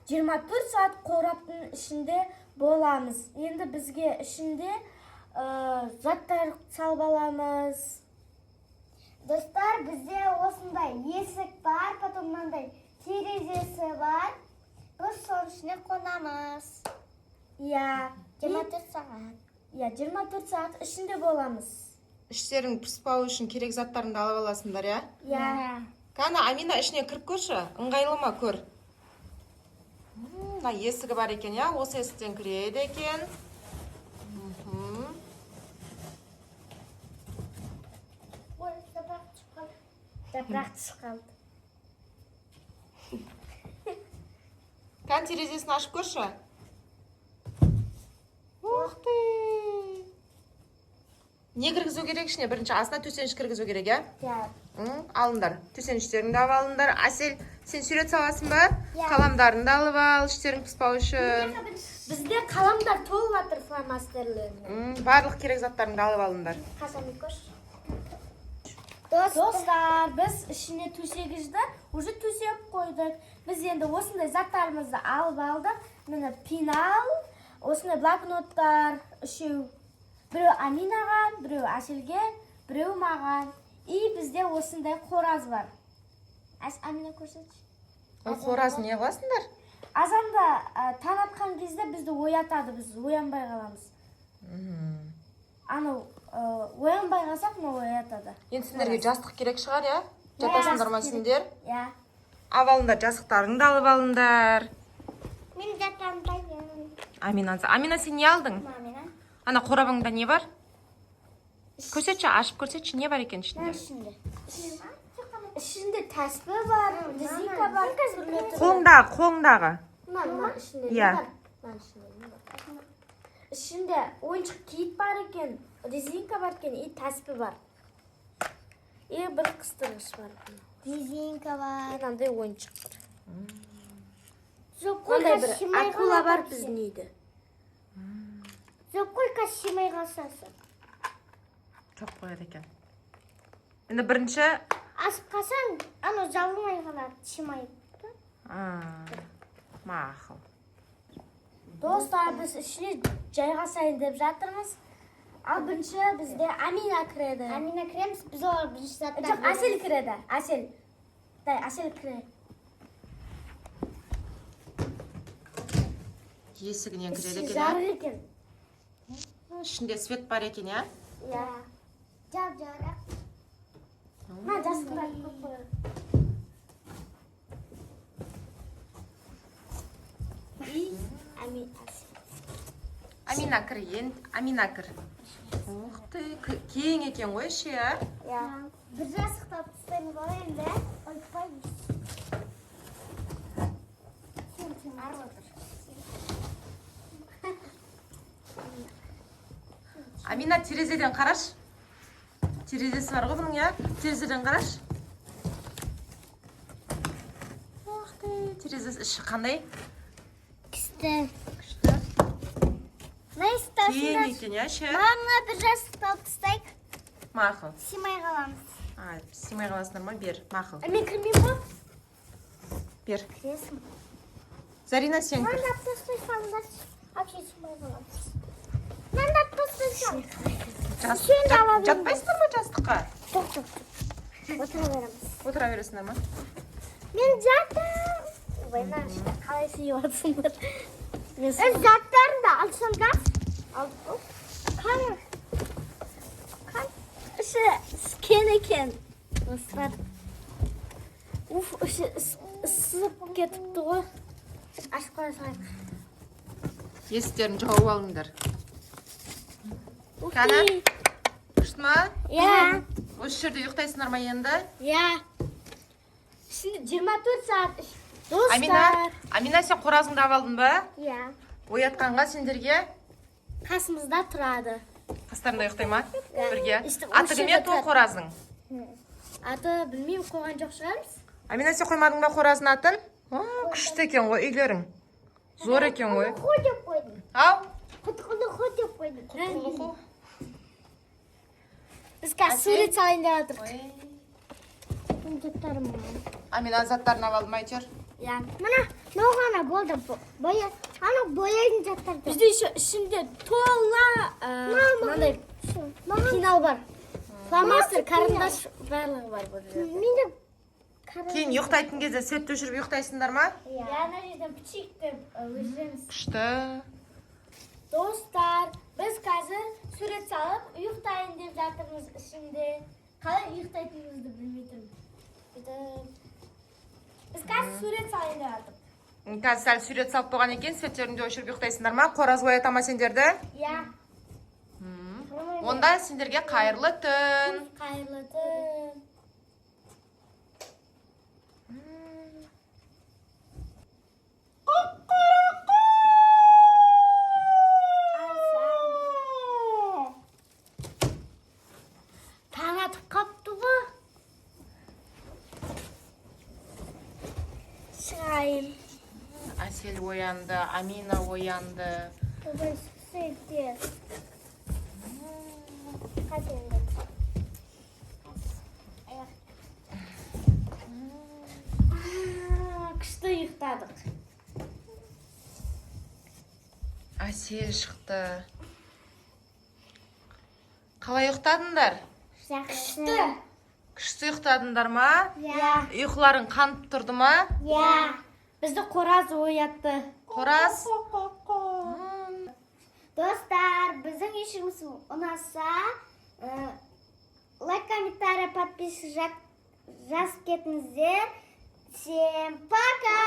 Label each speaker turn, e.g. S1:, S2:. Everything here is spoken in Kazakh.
S1: 24 saat қораптың ішінде боламыз. Енді бізге ішінде заттар салып аламыз.
S2: Достар, бізде осындай есік бар, потом мынандай терезесі бар. Біз соның ішіне қонамыз.
S1: Иә,
S2: 24 сағат.
S1: Иә, 24 сағат ішінде боламыз.
S3: Іштерің піспау үшін керек заттарыңды алып аласыңдар, иә?
S1: Иә.
S3: Кәні, Амина ішіне кіріп көрші, ыңғайлы ма көр. Мына есігі бар екен, иә? Осы есіктен кіреді екен.
S2: Ой, жапырақ шыққан.
S1: Жапырақ шыққан.
S3: Кән терезесін ашып көрші. Ух ты! Не кіргізу керек ішіне? Бірінші астына төсеніш кіргізу керек, иә?
S1: Иә.
S3: Алыңдар. Төсеніштеріңді алып алыңдар. Әсел, сен сурет саласың ба?
S2: Иә.
S3: Қаламдарыңды алып ал, іштерің піспау үшін.
S1: Бізде қаламдар толып жатыр фломастерлермен.
S3: Барлық керек заттарыңды алып алыңдар.
S1: Қашан көш?
S2: Достар,
S1: біз ішіне төсегішді уже төсеп қойдық. Біз енді осындай заттарымызды алып алдық. Міне пенал, осындай блокноттар, үшеу. Біреу Аминаға, біреу Әселге, біреу маған. И бізде осындай қораз бар. Амина көрсетші.
S3: Қораз не қыласыңдар?
S1: Азанда таң атқан кезде бізді оятады, біз оянбай қаламыз. Анау оянбай қалсақ, мына оятады.
S3: Енді сендерге жастық керек шығар, иә? Жатасыңдар ма сендер?
S1: Иә.
S3: Алып алыңдар, жастықтарыңды алып алыңдар.
S2: мен жатамын.
S3: Амина, сен не алдың? Ана қорабыңда не бар? Көрсетші, ашып көрсетші, не бар екен ішінде?
S1: Ішінде тәспі бар, резинка бар.
S3: Қолыңдағы. Иә.
S1: Ішінде ойыншық киіт бар екен, резинка бар екен, и тәспі бар. И бір қыстырғыш бар.
S2: Резинка бар.
S1: Мынандай ойыншық бар.
S2: Мынандай
S1: Мындай бір акула бар біздің үйде.
S2: Сколько шимай қалсасы?
S3: Жоқ қояды екен. Енді бірінші...
S2: Асып қалсаң, ана жабылмай қалады, шимай.
S3: Мақыл.
S1: Достар, біз ішіне жайғасайын деп жатырмыз. Ал бірінші бізде Амина кіреді.
S2: Амина кіреміз, біз олар бірінші заттар.
S1: Жоқ, Әсел кіреді. Әсел кіреді.
S3: Есігінен кіреді екен,
S1: Жарық екен.
S3: ішінде свет бар екен, иә?
S1: Иә.
S2: Жап-жарық.
S1: Ма, жастықтар көп қойыр.
S3: Амина кір, Амина кір. Ух ты, кең екен ғой іші, иә?
S1: Иә.
S2: Бір жастықтап тұстаймыз ғой енді. Ойпаймыз. Ары отыр.
S3: Амина, терезеден қараш. Терезесі бар ғой бұның, иә? Терезеден қараш. Ух ты, терезесі іші қандай?
S2: Күшті.
S3: Күшті.
S2: Найстасында.
S3: Кең екен, иә, іші?
S2: Маңына бір жастықтап тұстайық.
S3: Мақыл.
S2: Симай қаламыз.
S3: Симай қаласыңдар ма? Бер, мақыл.
S1: Мен кірмейм ба?
S3: Бер.
S2: Кіресің.
S3: Зарина, сен кір.
S2: Маңдап тұстай салыңдар. Апше симай қаламыз. Маңдап тұстай сал.
S3: Жатпайсыңдар ма жастыққа?
S2: Жоқ. Отыра береміз.
S3: Отыра бересіңдер ма?
S2: Мен жатам.
S1: Ойна, қалай сүйіп атсыңдар.
S2: Заттарыңды алсаңдар. Алдық ол.
S1: Қан. Іші іскен екен. Достар. Уф, іші ысып кетіпті ғой. Ашып қойсайық.
S3: Есіктерін жауып алыңдар. Кәні, күшті ма?
S1: Иә.
S3: Осы жерде ұйықтайсыңдар ма енді?
S1: Иә. Ішінде 24 сағат.
S3: Амина, сен қоразыңды алып алдың ба?
S1: Иә.
S3: Оятқанға сендерге
S1: Қасымызда тұрады.
S3: қастарында ұйықтай ма? Бірге.
S1: Өстіп,
S3: Аты
S1: осы
S3: кім
S1: жерде
S3: еді ол қоразың?
S1: Аты білмеймін, қойған жоқ шығармыз.
S3: Амина, сен қоймадың ба қоразың атын? Күшті екен ғой үйлерің. Зор екен ғой.
S2: Құт деп қойдым.
S3: Ау?
S2: Құт деп қойдым.
S3: Құлы.
S1: Біз қазір сурет салайын деп жатырмық.
S2: Заттарым.
S3: Амина заттарын алып алдым, әйтеуір.
S1: иә.
S2: Мына ноғана болды. Ана бояйтын заттар.
S1: Бізде еще ішінде тола мынандай пенал бар. Фломастер, карандаш барлығы бар бұл жерде.
S2: Менде
S3: Кейін ұйықтайтын кезде свет өшіріп ұйықтайсыңдар ма?
S1: иә, ана жерден пичик деп өшіреміз.
S3: Күшті.
S1: Достар, біз қазір сурет салып, ұйықтайын деп жатырмыз ішінде. Қалай ұйықтайтынымызды білмей тұрмын. Біз қазір сурет салайын деп жатырмыз.
S3: Қазір сәл сурет салып болған екен, светтеріңді өшіріп ұйықтайсыңдар ма? Қораз оята ма сендерді?
S1: иә.
S3: Онда сендерге қайырлы түн.
S1: Қайырлы түн. Таң атып қапты ғой. Шығайын.
S3: Әсел оянды, Амина оянды.
S2: Тобай сөйте.
S1: Күшті ұйықтадық.
S3: Әсел шықты. Қалай ұйықтадыңдар?
S2: Жақсы.
S3: Күшті ұйықтадыңдар ма?
S2: Иә.
S3: Ұйқыларың қанып тұрды ма?
S2: Иә.
S1: Бізді қораз оятты.
S3: Қораз?
S2: Достар, біздің işimiz ұнаса, лайк, комментарий, подписчик жазып кетіңіздер. Всем пока!